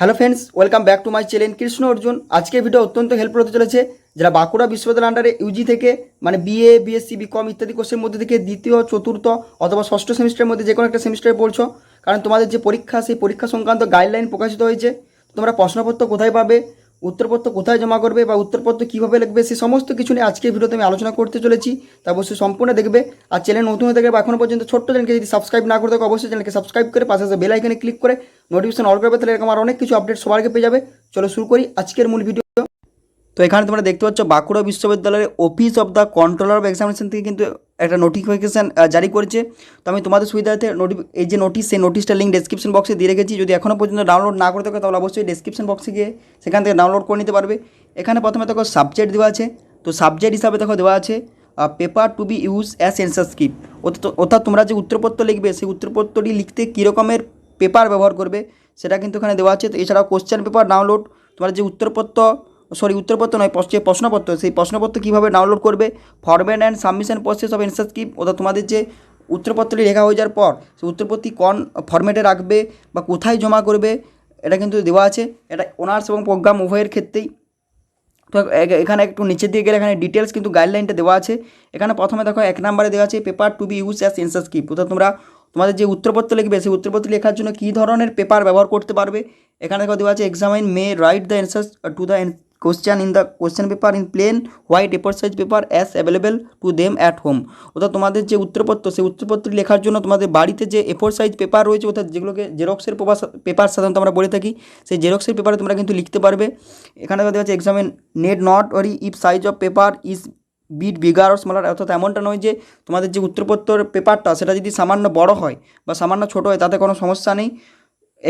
Hello friends, welcome back to my channel Krishna Arjun. আজকের video অত্যন্ত helpful হতে চলেছে। যারা বাঁকুড়া বিশ্ববিদ্যালয় আন্ডারে ইউজি থেকে মানে বিএ, বিএসসি, বিকম ইত্যাদি কোর্সের মধ্যে থেকে দ্বিতীয়, চতুর্থ অথবা ষষ্ঠ সেমিস্টারের মধ্যে যে কোনো একটা সেমিস্টারে পড়ছো, কারণ তোমাদের যে পরীক্ষা সেই পরীক্ষা সংক্রান্ত গাইডলাইন প্রকাশিত হয়েছে। তোমরা প্রশ্নপত্র কোথায় পাবে, উত্তরপত্র কোথায় জমা করবে বা উত্তরপত্র কীভাবে লিখবে, সেই সমস্ত কিছু নিয়ে আজকের ভিডিওতে আমি আলোচনা করতে চলেছি। তা অবশ্যই সম্পূর্ণ দেখবে। আর চ্যানেল নতুন হয়ে থাকবে বা এখনও পর্যন্ত ছোট্ট চ্যানেলকে যদি সাবস্ক্রাইব না করে থাকো, অবশ্যই চ্যানেলকে সাবস্ক্রাইব করে পাশে বেল আইকনে ক্লিক করে নোটিফিকেশন অল করবে, তাহলে এরকম আর অনেক কিছু আপডেট সবার আগে পেয়ে যাবে। চলো শুরু করি আজকের মূল ভিডিও। তো এখানে তোমরা দেখতে পাচ্ছ বাঁকুড়া বিশ্ববিদ্যালয়ের office of the controller of examination থেকে কিন্তু একটা নোটিফিকেশান জারি করেছে। তো আমি তোমাদের সুবিধার্থে এই যে নোটিশ, সেই নোটিশটা লিঙ্ক ডেসক্রিপশন বক্সে দিয়ে রেখেছি। যদি এখনও পর্যন্ত ডাউনলোড না করে থাকো তাহলে অবশ্যই ডেসক্রিপশন বক্সে গিয়ে সেখান থেকে ডাউনলোড করে নিতে পারবে। এখানে প্রথমে দেখো সাবজেক্ট দেওয়া আছে। তো সাবজেক্ট হিসাবে দেখো দেওয়া আছে paper to be use as answer script. অর্থাৎ তোমরা যে উত্তরপত্র লিখবে সেই উত্তরপত্রটি লিখতে কী রকমের পেপার ব্যবহার করবে সেটা কিন্তু এখানে দেওয়া আছে। তো এছাড়াও কোশ্চেন পেপার ডাউনলোড, তোমার যে উত্তরপত্র নয়, যে প্রশ্নপত্র, সেই প্রশ্নপত্র কীভাবে ডাউনলোড করবে, format and submission process of answer script. অর্থাৎ তোমাদের যে উত্তরপত্রটি লেখা হয়ে যাওয়ার পর সেই উত্তরপত্রটি কোন ফরম্যাটে রাখবে বা কোথায় জমা করবে, এটা কিন্তু দেওয়া আছে। এটা অনার্স এবং প্রোগ্রাম উভয়ের ক্ষেত্রেই। তো এখানে একটু নিচের দিকে গেলে এখানে ডিটেলস কিন্তু গাইডলাইনটা দেওয়া আছে। এখানে প্রথমে দেখো 1 নম্বরে দেওয়া আছে paper to be use as answer script. অর্থাৎ তোমাদের যে উত্তরপত্র লিখবে সেই উত্তরপত্র লেখার জন্য কী ধরনের পেপার ব্যবহার করতে পারবে। এখানে দেখো দেওয়া আছে examinee may write the answers to the question in the question paper in plain white এ4 size paper as available to them at home. অর্থাৎ তোমাদের যে উত্তরপত্র সেই উত্তরপত্রটি লেখার জন্য তোমাদের বাড়িতে যে এ4 সাইজ পেপার রয়েছে, অর্থাৎ যেগুলোকে জেরক্সের পেপার সাধারণত আমরা বলে থাকি, সেই জেরক্সের পেপারে তোমরা কিন্তু লিখতে পারবে। এখানে দেওয়া আছে examinee need not worry if size of paper is bit bigger or smaller. অর্থাৎ এমনটা নয় যে তোমাদের যে উত্তরপত্রের পেপারটা সেটা যদি সামান্য বড় হয় বা সামান্য ছোটো হয় তাতে কোনো সমস্যা নেই।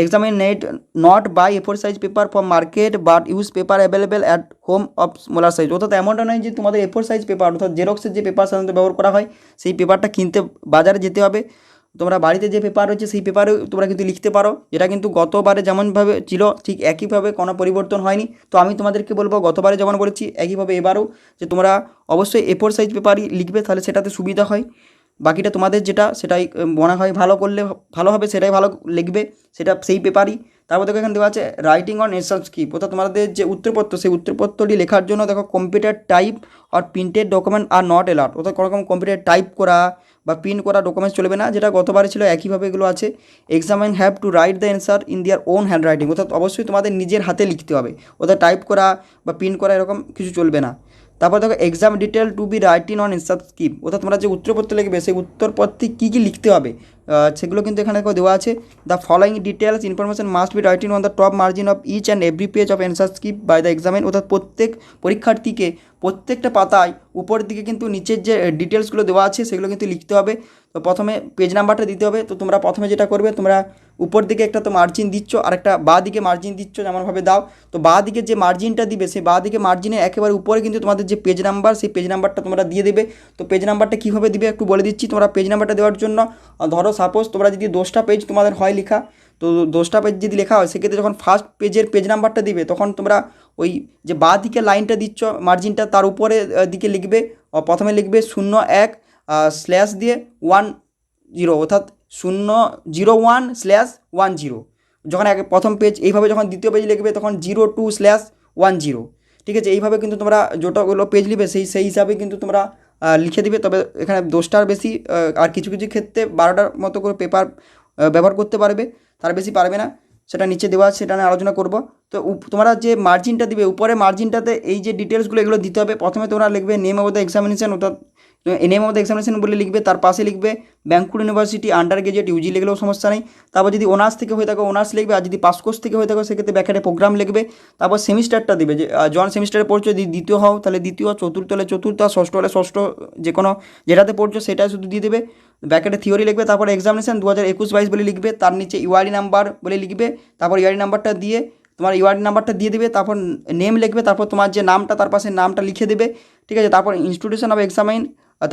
এক্সামিন নেট নট বাই এ4 size paper for market but use paper available at home of smaller size. অর্থাৎ এমনটা নয় যে তোমাদের এ4 সাইজ পেপার, অর্থাৎ জেরক্সের যে পেপার সাধারণত ব্যবহার করা হয় সেই পেপারটা কিনতে বাজারে যেতে হবে। তোমরা বাড়িতে যে পেপার রয়েছে সেই পেপারেও তোমরা কিন্তু লিখতে পারো। যেটা কিন্তু গতবারে যেমনভাবে ছিল ঠিক একইভাবে, কোনো পরিবর্তন হয়নি। তো আমি তোমাদেরকে বলবো গতবারে যেমন বলেছি একইভাবে এবারেও, যে তোমরা অবশ্যই এ4 সাইজ পেপারই লিখবে, তাহলে সেটাতে সুবিধা হয়। বাকিটা তোমাদের যেটা সেটাই মনে হয় ভালো করলে ভালো হবে, সেটাই ভালো লিখবে, সেটা সেই পেপারই। তারপর দেখো এখানে দেওয়া আছে রাইটিং অন এনসার স্ক্রিপ্ট। অর্থাৎ তোমাদের যে উত্তরপত্র সেই উত্তরপত্রটি লেখার জন্য দেখো কম্পিউটার টাইপ আর printed document are not allowed. অর্থাৎ কোনো রকম কম্পিউটার টাইপ করা বা প্রিন্ট করা ডকুমেন্টস চলবে না, যেটা গতবারে ছিল একইভাবে এগুলো আছে। Examine have to write the answer in দিয়ার ওন হ্যান্ড রাইটিং। অর্থাৎ অবশ্যই তোমাদের নিজের হাতে লিখতে হবে, অর্থাৎ টাইপ করা বা প্রিন্ট করা এরকম কিছু চলবে না। তারপর দেখো exam detail to be writing on answer script. অর্থাৎ তোমরা যে উত্তরপত্র লিখবে সেই উত্তরপত্রে কী কী লিখতে হবে সেগুলো কিন্তু এখানে দেওয়া আছে। The following details information must be writing on the top margin of each and every page of answer script by the examinee. অর্থাৎ প্রত্যেক পরীক্ষার্থীকে প্রত্যেকটা পাতায় উপরের দিকে কিন্তু নিচের যে ডিটেলসগুলো দেওয়া আছে সেগুলো কিন্তু লিখতে হবে। তো প্রথমে পেজ নাম্বারটা দিতে হবে। তো তোমরা প্রথমে যেটা করবে, তোমরা উপর দিকে একটা তো মার্জিন দিচ্ছ আর একটা বাঁ দিকে মার্জিন দিচ্ছ, যেমনভাবে দাও। তো বাঁ দিকে যে মার্জিনটা দিবে সেই বাঁ দিকে মার্জিনের একেবারে উপরে কিন্তু তোমাদের যে পেজ নাম্বার সেই পেজ নাম্বারটা তোমরা দিয়ে দেবে। তো পেজ নাম্বারটা কীভাবে দিবে একটু বলে দিচ্ছি। তোমরা পেজ নাম্বারটা দেওয়ার জন্য ধরো সাপোজ তোমরা যদি 10টা পেজ তোমাদের হয় লেখা, তো 10টা পেজ যদি লেখা হয় সেক্ষেত্রে যখন ফার্স্ট পেজের পেজ নাম্বারটা দিবে তখন তোমরা ওই যে বাঁ দিকে লাইনটা দিচ্ছ মার্জিনটা তার উপরে দিকে লিখবে। প্রথমে লিখবে 01 স্ল্যাশ দিয়ে 10, অর্থাৎ 001/10। যখন প্রথম পেজ এইভাবে, যখন দ্বিতীয় পেজ লিখবে তখন 02/10। ঠিক আছে, এইভাবে কিন্তু তোমরা যতগুলো পেজ লিখবে সেই হিসাবে কিন্তু তোমরা লিখে দিবে। তবে এখানে 10টার বেশি আর কিছু কিছু ক্ষেত্রে 12টার মতো করে পেপার ব্যবহার করতে পারবে, তার বেশি পারবে না। সেটা নিচে দেওয়া আছে, সেটা নিয়ে আলোচনা করব। তো তোমরা যে মার্জিনটা দিবে উপরে মার্জিনটাতে এই যে ডিটেলসগুলো এগুলো দিতে হবে। প্রথমে তোমরা লিখবে নেম অফ দ্য এক্সামিনেশন, অর্থাৎ নেম অফ দ্য এক্সামিনেশন বলে লিখবে, তার পাশে লিখবে Bankura university undergraduate UG, লিখলেও সমস্যা নেই। তারপর যদি অনার্স থেকে হয়ে থাকো অনার্স লিখবে, আর যদি পাস কোর্স থেকে হয়ে থাকো সেক্ষেত্রে ব্যাকেটে প্রোগ্রাম লিখবে। তারপর সেমিস্টারটা দিবে, যে জন সেমিস্টারে পড়ছো, যদি দ্বিতীয় হও তাহলে দ্বিতীয়, চতুর্থ হলে চতুর্থ, ষষ্ঠ হলে ষষ্ঠ, যে কোনো যেটাতে পড়ছো সেটাই শুধু দিয়ে দেবে। ব্যাকেটে থিওরি লিখবে, তারপরে এক্সামিনেশন 2021-22 বলে লিখবে, তার নিচে ইউআরডি নাম্বার বলে লিখবে। তারপর ইউআরডি নাম্বারটা দিয়ে তোমার ইউআরডি নাম্বারটা দিয়ে দেবে। তারপর নেম লিখবে, তারপর তোমার যে নামটা তার পাশে নামটা লিখে দেবে। ঠিক আছে, তারপর ইনস্টিটিউশন অফ এক্সামাইন,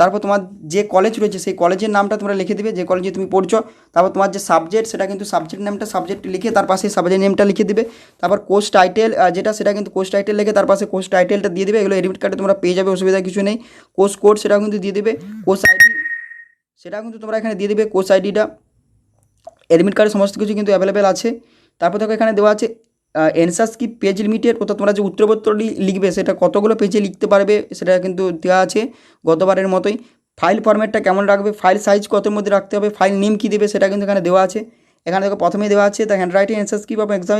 তারপর তোমার যে কলেজ রয়েছে সেই কলেজের নামটা তোমরা লিখে দেবে, যে কলেজে তুমি পড়ছো। তারপর তোমার যে সাবজেক্ট সেটা কিন্তু সাবজেক্ট নামটা সাবজেক্ট লিখে তার পাশে সাবজেক্ট নেমটা লিখে দেবে। তারপর কোর্স টাইটেল যেটা সেটা কিন্তু কোর্স টাইটেল লিখে তার পাশে কোর্স টাইটেলটা দিয়ে দেবে। এগুলো এডমিট কার্ডে তোমরা পেয়ে যাবে, অসুবিধা কিছু নেই। কোর্স কোড সেটাও কিন্তু দিয়ে দেবে। কোর্স আইডি সেটাও কিন্তু তোমরা এখানে দিয়ে দেবে। কোর্স আইডিটা এডমিট কার্ডে সমস্ত কিছু কিন্তু অ্যাভেলেবেল আছে। তারপর দেখো এখানে দেওয়া আছে অ্যান্সার স্ক্রিপ পেজ লিমিটেড, অর্থাৎ তোমরা যে উত্তরপত্রটি লিখবে সেটা কতগুলো পেজে লিখতে পারবে সেটা কিন্তু দেওয়া আছে গতবারের মতোই। ফাইল ফরম্যাটটা কেমন রাখবে, ফাইল সাইজ কতর মধ্যে রাখতে হবে, ফাইল নেম কী দেবে সেটা কিন্তু এখানে দেওয়া আছে। এখানে দেখো প্রথমেই দেওয়া আছে the handwriting answer script of exam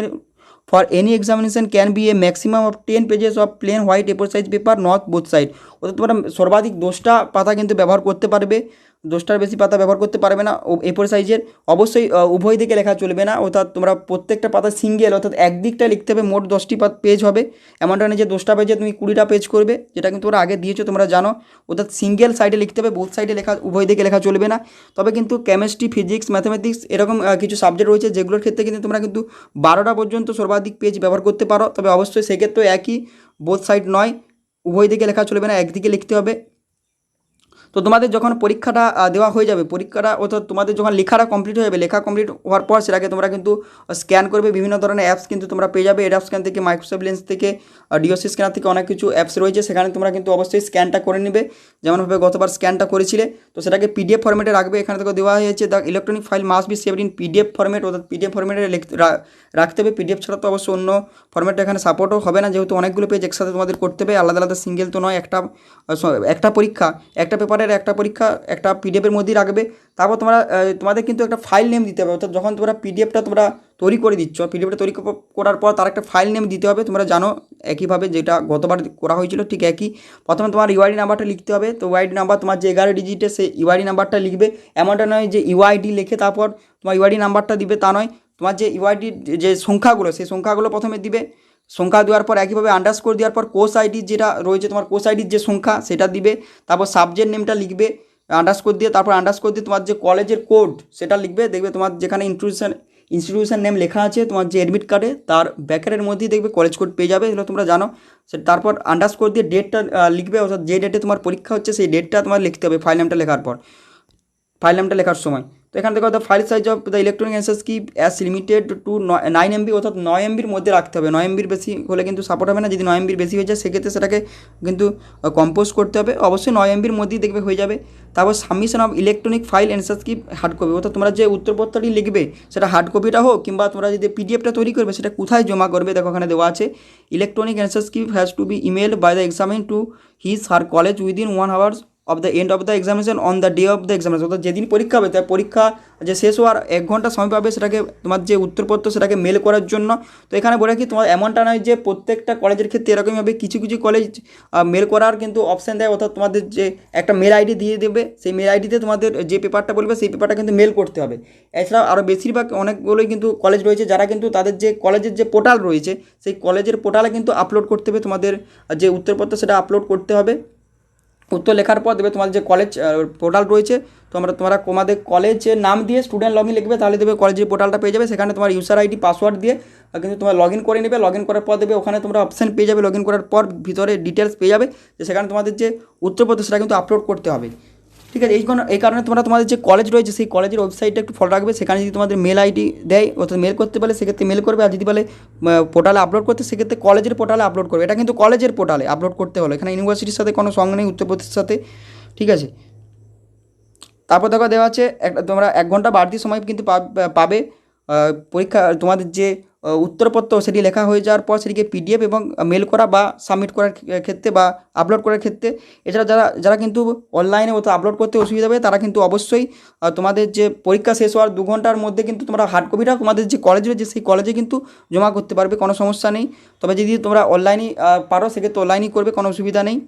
for any examination can be a maximum of 10 pages of plain white এ4 size paper not both side, অর্থাৎ তোমরা সর্বাধিক 10টা পাতা কিন্তু ব্যবহার করতে পারবে, 10টার বেশি পাতা ব্যবহার করতে পারবে না এ4 সাইজের। অবশ্যই উভয় দিকে লেখা চলবে না, অর্থাৎ তোমরা প্রত্যেকটা পাতা সিঙ্গেল, অর্থাৎ একদিকটা লিখতে হবে। মোট 10টি পেজ হবে, এমনটা নেই যে 10টা পেজে তুমি 20টা পেজ করবে, যেটা কিন্তু ওরা আগে দিয়েছো তোমরা জানো। অর্থাৎ সিঙ্গেল সাইডে লিখতে হবে, বোথ সাইডে লেখা উভয় দিকে লেখা চলবে না। তবে কিন্তু কেমিস্ট্রি, ফিজিক্স, ম্যাথামেটিক্স এরকম কিছু সাবজেক্ট রয়েছে যেগুলোর ক্ষেত্রে কিন্তু তোমরা কিন্তু 12টা পর্যন্ত সর্বাধিক পেজ ব্যবহার করতে পারো। তবে অবশ্যই সেক্ষেত্রে একই, বোথ সাইড নয়, উভয় দিকে লেখা চলবে না, একদিকে লিখতে হবে। তো তোমাদের যখন পরীক্ষাটা দেওয়া হয়ে যাবে, পরীক্ষাটা অর্থাৎ তোমাদের যখন লেখাটা কমপ্লিট হয়ে যাবে, লেখা কমপ্লিট হওয়ার পর সেটাকে তোমরা কিন্তু স্ক্যান করবে। বিভিন্ন ধরনের অ্যাপস কিন্তু তোমরা পেয়ে যাবে, এডাব স্ক্যান থেকে, মাইক্রোসফট লেন্স থেকে, ডিওসি স্ক্যানার থেকে অনেক কিছু অ্যাপস রয়েছে, সেখানে তোমরা কিন্তু অবশ্যই স্ক্যানটা করে নেবে। যেমনভাবে গতবার স্ক্যানটা করেছিলে, তো সেটাকে পিডিএফ ফরম্যাটে রাখবে। এখানে থেকে দেওয়া হয়েছে the electronic file must be saved in PDF format, অর্থাৎ পিডিএফ ফরম্যাটে রাখতে হবে। পিডিএফ ছাড়া তো অবশ্য অন্য ফরম্যাটটা এখানে সাপোর্টও হবে না, যেহেতু অনেকগুলো পেজ একসাথে তোমাদের করতে হবে, আলাদা আলাদা সিঙ্গেল তো নয়। একটা পরীক্ষা, একটা পেপারের একটা পরীক্ষা একটা পিডিএফের মধ্যেই রাখবে। তারপর তোমরা তোমাদের কিন্তু একটা ফাইল নেম দিতে হবে, অর্থাৎ যখন তোমরা পিডিএফটা তোমরা তৈরি করে দিচ্ছ, পিডিএফটা তৈরি করার পর তার একটা ফাইল নেম দিতে হবে। তোমরা জানো একইভাবে যেটা গতবার করা হয়েছিল ঠিক একই। প্রথমে তোমার ইউআইডি নাম্বারটা লিখতে হবে। তো ইউআইডি নাম্বার তোমার যে 11 ডিজিটের, সেই ইউআইডি নাম্বারটা লিখবে। এমনটা নয় যে ইউআইডি লিখে তারপর তোমার ইউআইডি নাম্বারটা দিবে, তা নয়। তোমার যে ইউআইডির যে সংখ্যাগুলো, সেই সংখ্যাগুলো প্রথমে দিবে। সংখ্যা দেওয়ার পর একইভাবে আন্ডারস্কোর দেওয়ার পর কোর্স আইডি যেটা রয়েছে, তোমার কোর্স আইডির যে সংখ্যা সেটা দিবে। তারপর সাবজেক্ট নেমটা লিখবে আন্ডারস্কোর দিয়ে, তারপর আন্ডারস্কোর দিয়ে তোমার যে কলেজের কোড সেটা লিখবে। দেখবে তোমার যেখানে ইনস্টিটিউশন নেম লেখা আছে তোমার যে অ্যাডমিট কার্ডে, তার ব্যাকের মধ্যেই দেখবে কলেজ কোড পেয়ে যাবে, এগুলো তোমরা জানো। তারপর আন্ডারস্কোর দিয়ে ডেটটা লিখবে, অর্থাৎ যে ডেটে তোমার পরীক্ষা হচ্ছে সেই ডেটটা তোমার লিখতে হবে ফাইল নামটা লেখার পর, ফাইল নামটা লেখার সময়। তো এখান থেকে the file size of the electronic answer script as limited to 9 MB, অর্থাৎ 9 MBর মধ্যে রাখতে হবে। 9 MBর বেশি হলে কিন্তু সাপোর্ট হবে না। যদি 9 MBর বেশি হয়ে যায় সেক্ষেত্রে সেটাকে কিন্তু কম্পোজ করতে হবে। অবশ্যই 9 MBর মধ্যেই দেখবে হয়ে যাবে। তারপর submission of electronic file answer script hard copy, অর্থাৎ তোমরা যে উত্তরপত্রটি লিখবে সেটা হার্ড কপিটা হোক, কিংবা তোমরা যদি পিডিএফটা তৈরি করবে সেটা কোথায় জমা করবে, দেখো ওখানে দেওয়া আছে electronic answer script has to be emailed by the examinee to his her college within 1 hours of the end of the examination on the day of the examination, অর্থাৎ যেদিন পরীক্ষা হবে তার পরীক্ষা যে শেষ হওয়ার 1 ঘন্টা সময় পাবে সেটাকে তোমার যে উত্তরপত্র সেটাকে মেল করার জন্য। তো এখানে বলে কি তোমার এমনটা নয় যে প্রত্যেকটা কলেজের ক্ষেত্রে এরকমই হবে, কিছু কিছু কলেজ মেল করার কিন্তু অপশান দেয়, অর্থাৎ তোমাদের যে একটা মেল আইডি দিয়ে দেবে, সেই মেল আইডিতে তোমাদের যে পেপারটা বলবে সেই পেপারটা কিন্তু মেল করতে হবে। এছাড়াও আরও বেশিরভাগ অনেকগুলোই কিন্তু কলেজ রয়েছে যারা কিন্তু তাদের যে কলেজের যে পোর্টাল রয়েছে সেই কলেজের পোর্টালে কিন্তু আপলোড করতে হবে তোমাদের যে উত্তরপত্র, সেটা আপলোড করতে হবে। উত্তর লেখার পর দেবে তোমাদের যে কলেজ পোর্টাল রয়েছে, তোমরা তোমাদের কলেজের নাম দিয়ে স্টুডেন্ট লগ ইন লিখবে, তাহলে দেবে কলেজের পোর্টালটা পেয়ে যাবে। সেখানে তোমার ইউজার আইডি পাসওয়ার্ড দিয়ে কিন্তু তোমার লগ ইন করে নেবে। লগ ইন করার পর দেবে ওখানে তোমরা অপশান পেয়ে যাবে, লগ ইন করার পর ভিতরে ডিটেলস পেয়ে যাবে যে সেখানে তোমাদের যে উত্তরপত্র সেটা কিন্তু আপলোড করতে হবে। ঠিক আছে, এই কারণে তোমরা তোমাদের যে কলেজ রয়েছে সেই কলেজের ওয়েবসাইটটা একটু ফলো রাখবে। সেখানে যদি তোমাদের মেল আইডি দেয়, অর্থাৎ মেল করতে পারে সেক্ষেত্রে মেল করবে, আর যদি বলে পোর্টালে আপলোড করতে সেক্ষেত্রে কলেজের পোর্টালে আপলোড করবে। এটা কিন্তু কলেজের পোর্টালে আপলোড করতে হলো, এখানে ইউনিভার্সিটির সাথে কোনো সঙ্গ নেই উত্তরপত্রের সাথে। ঠিক আছে, তারপর দেখো দেওয়া আছে তোমরা 1 ঘন্টা বাড়তি সময় কিন্তু পাবে পরীক্ষা তোমাদের যে উত্তরপত্র সেটি লেখা হয়ে যাওয়ার পর সেটিকে পিডিএফ এবং মেল করা বা সাবমিট করার ক্ষেত্রে বা আপলোড করার ক্ষেত্রে। এছাড়া যারা যারা কিন্তু অনলাইনে ওটা আপলোড করতে অসুবিধা হবে তারা কিন্তু অবশ্যই তোমাদের যে পরীক্ষা শেষ হওয়ার 2 ঘন্টার মধ্যে কিন্তু তোমরা হার্ড কপিটা তোমাদের যে কলেজ রয়েছে সেই কলেজে কিন্তু জমা করতে পারবে, কোনো সমস্যা নেই। তবে যদি তোমরা অনলাইনে পারো সেক্ষেত্রে অনলাইনই করবে, কোনো অসুবিধা নেই।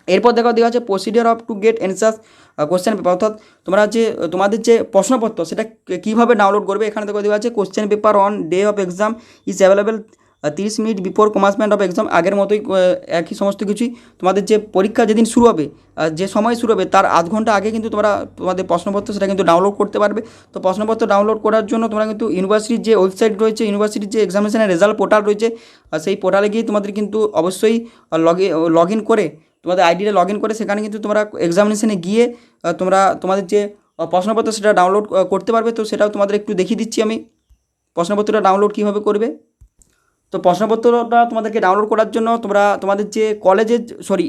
এরপর দেওয়া আছে procedure of to get answers question paper, অর্থাৎ তোমরা যে তোমাদের যে প্রশ্নপত্র সেটা কীভাবে ডাউনলোড করবে। এখানে দেওয়া আছে question paper on day of exam is available 30 minute before commencement of exam. আগের মতোই একই সমস্ত কিছুই। তোমাদের যে পরীক্ষা যেদিন শুরু হবে, যে সময় শুরু হবে তার আধ ঘন্টা আগে কিন্তু তোমরা তোমাদের প্রশ্নপত্র সেটা কিন্তু ডাউনলোড করতে পারবে। তো প্রশ্নপত্র ডাউনলোড করার জন্য তোমরা কিন্তু ইউনিভার্সিটির যে ওয়েবসাইট রয়েছে, ইউনিভার্সিটির যে এক্সামিনেশনের রেজাল্ট পোর্টাল রয়েছে, সেই পোর্টালে গিয়ে তোমাদের কিন্তু অবশ্যই লগ ইন করে তোমাদের আইডিটা লগ ইন করে সেখানে কিন্তু তোমরা এক্সামিনেশনে গিয়ে তোমরা তোমাদের যে প্রশ্নপত্র সেটা ডাউনলোড করতে পারবে। তো সেটাও তোমাদের একটু দেখিয়ে দিচ্ছি আমি প্রশ্নপত্রটা ডাউনলোড কীভাবে করবে। তো তো প্রশ্নপত্রটা তোমাদেরকে ডাউনলোড করার জন্য তোমরা তোমাদের যে কলেজের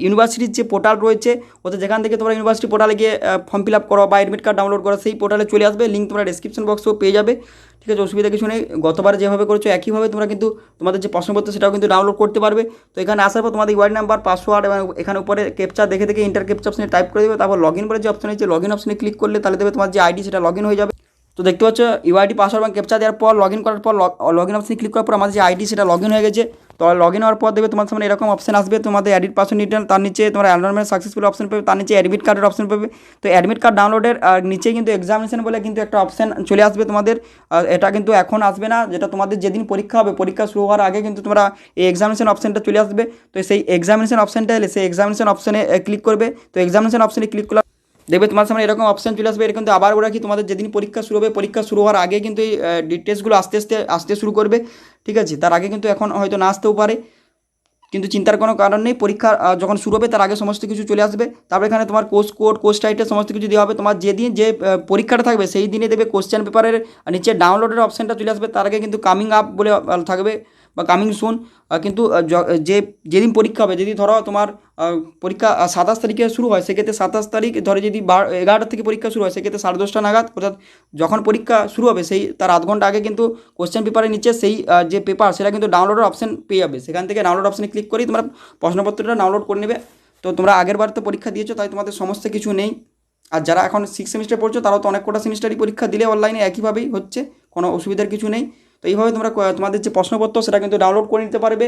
ইউনিভার্সিটির যে পোর্টাল রয়েছে, ওতে যেখান থেকে তোমরা ইউনিভার্সিটি পোর্টালে গিয়ে ফর্ম ফিল আপ করো বা অ্যাডমিট কার্ড ডাউনলোড করো, সেই পোর্টালে চলে আসবে। লিঙ্ক তোমরা ডেসক্রিপশন বক্সেও পেয়ে যাবে। ঠিক আছে, অসুবিধা কিছু নেই। গতবার যেভাবে করেছো একইভাবে তোমরা কিন্তু তোমাদের যে প্রশ্নপত্র সেটাও কিন্তু ডাউনলোড করতে পারবে। তো এখানে আসার পর তোমাদের ওয়ার্ড নাম্বার, পাসওয়ার্ড এবং এখানে উপরে ক্যাপচা দেখে দেখে ইন্টার ক্যাপচা অপশনে টাইপ করে দেবে। তারপর লগ ইন বলে যে অপশন আছে, লগ ইন অপশনে ক্লিক করলে তাহলে দেবে তোমার যে আইডি সেটা লগ ইন হয়ে যাবে। তো দেখতে পাচ্ছ ইউআইডি, পাসওয়ার্ড এবং ক্যাপচা দেওয়ার পর লগ ইন করার পর লগ ইন অপশনে ক্লিক করার পর আমাদের যে আইডি সেটা লগ ইন হয়ে গেছে। তো লগ ইন হওয়ার পর দেবে তোমার সামনে এরকম অপশন আসবে, তোমাদের এডিট পাসওয়ার্ড ডিটেল, তার নিচে তোমার এনরোলমেন্ট সাকসেসফুল অপশন পাবে, তার নিচে অ্যাডমিট কার্ডের অপশন পাবে। তো অ্যাডমিট কার্ড ডাউনলোডের নিচে কিন্তু এক্সামিনেশন বলে কিন্তু একটা অপশন চলে আসবে তোমাদের। এটা কিন্তু এখন আসবে না, যেটা তোমাদের যেদিন পরীক্ষা হবে, পরীক্ষা শুরু হওয়ার আগে কিন্তু তোমরা এই এক্সামিনেশন অপশনটা চলে আসবে। তো সেই এক্সামিনেশন অপশনটা এলে সেই এক্সামিনেশন অপশনে ক্লিক করবে। তো এক্সামিনেশন অপশনে ক্লিক করলে দেখবে তোমার সামনে এরকম অপশন চলে আসবে। এটা কিন্তু আবার ওরা কি তোমাদের যেদিন পরীক্ষা শুরু হবে, পরীক্ষা শুরু হওয়ার আগে কিন্তু এই ডিটেলসগুলো আস্তে আস্তে আসতে শুরু করবে। ঠিক আছে, তার আগে কিন্তু এখন হয়তো না আসতেও পারে, কিন্তু চিন্তার কোনো কারণ নেই। পরীক্ষা যখন শুরু হবে তার আগে সমস্ত কিছু চলে আসবে। তারপর এখানে তোমার কোর্স কোড, কোর্স টাইটেল সমস্ত কিছু দেওয়া হবে। তোমার যেদিন যে পরীক্ষাটা থাকবে সেই দিনে দেবে কোশ্চেন পেপারের নিচে ডাউনলোডের অপশানটা চলে আসবে। তার আগে কিন্তু কামিং আপ বলে থাকবে বা কামিং সুন। কিন্তু যেদিন পরীক্ষা হবে, যদি ধরো তোমার পরীক্ষা 27 তারিখে শুরু হয়, সেক্ষেত্রে 27 তারিখ ধরে যদি 11টা থেকে পরীক্ষা শুরু হয়, সেক্ষেত্রে 10:30 নাগাদ, অর্থাৎ যখন পরীক্ষা শুরু হবে সেই তার আধ ঘন্টা আগে কিন্তু কোশ্চেন পেপারের নিচে সেই যে পেপার সেটা কিন্তু ডাউনলোডের অপশন পেয়ে যাবে। সেখান থেকে ডাউনলোড অপশানে ক্লিক করেই তোমরা প্রশ্নপত্রটা ডাউনলোড করে নেবে। তো তোমরা আগের বার তো পরীক্ষা দিয়েছো, তাই তোমাদের সমস্ত কিছু নেই। আর যারা এখন 6 সেমিস্টার পড়ছো তারাও তো অনেক কটা সেমিস্টারই পরীক্ষা দিলে অনলাইনে একইভাবেই হচ্ছে, কোনো অসুবিধার কিছু নেই। তো এইভাবে তোমরা তোমাদের যে প্রশ্নপত্র সেটা কিন্তু ডাউনলোড করে নিতে পারবে।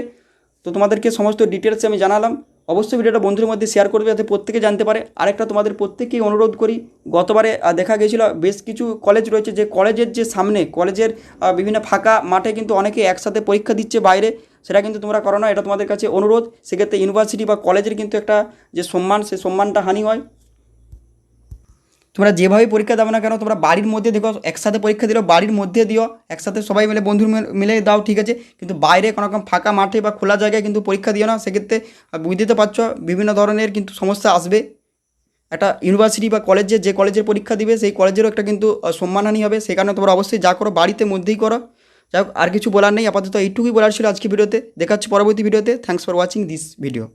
তো তোমাদেরকে সমস্ত ডিটেলস আমি জানালাম। অবশ্যই ভিডিওটা বন্ধুদের মধ্যে শেয়ার করবে যাতে প্রত্যেকে জানতে পারে। আরেকটা তোমাদের প্রত্যেকেই অনুরোধ করি, গতবারে দেখা গিয়েছিল বেশ কিছু কলেজ রয়েছে যে কলেজের যে সামনে কলেজের বিভিন্ন ফাঁকা মাঠে কিন্তু অনেকে একসাথে পরীক্ষা দিচ্ছে বাইরে, সেটা কিন্তু তোমরা করো না, এটা তোমাদের কাছে অনুরোধ। সেক্ষেত্রে ইউনিভার্সিটি বা কলেজের কিন্তু একটা যে সম্মান, সেই সম্মানটা হানি হয়। তোমরা যেভাবে পরীক্ষা দাও না কেন, তোমরা বাড়ির মধ্যে দেখো, একসাথে পরীক্ষা দিলেও বাড়ির মধ্যে দিও, একসাথে সবাই মিলে বন্ধু মিলে দাও, ঠিক আছে। কিন্তু বাইরে কোনো রকম ফাঁকা মাঠে বা খোলা জায়গায় কিন্তু পরীক্ষা দিও না। সেক্ষেত্রে বুঝতে পারছো বিভিন্ন ধরনের কিন্তু সমস্যা আসবে। একটা ইউনিভার্সিটি বা কলেজে যে কলেজের পরীক্ষা দিবে সেই কলেজেরও একটা কিন্তু সম্মানহানি হবে। সেই কারণে তোমরা অবশ্যই যা করো বাড়িতে মধ্যেই করো। যাই হোক, আর কিছু বলার নেই, আপাতত এইটুকুই বলার ছিল আজকে ভিডিওতে। দেখা হচ্ছে পরবর্তী ভিডিওতে। Thanks for watching this video.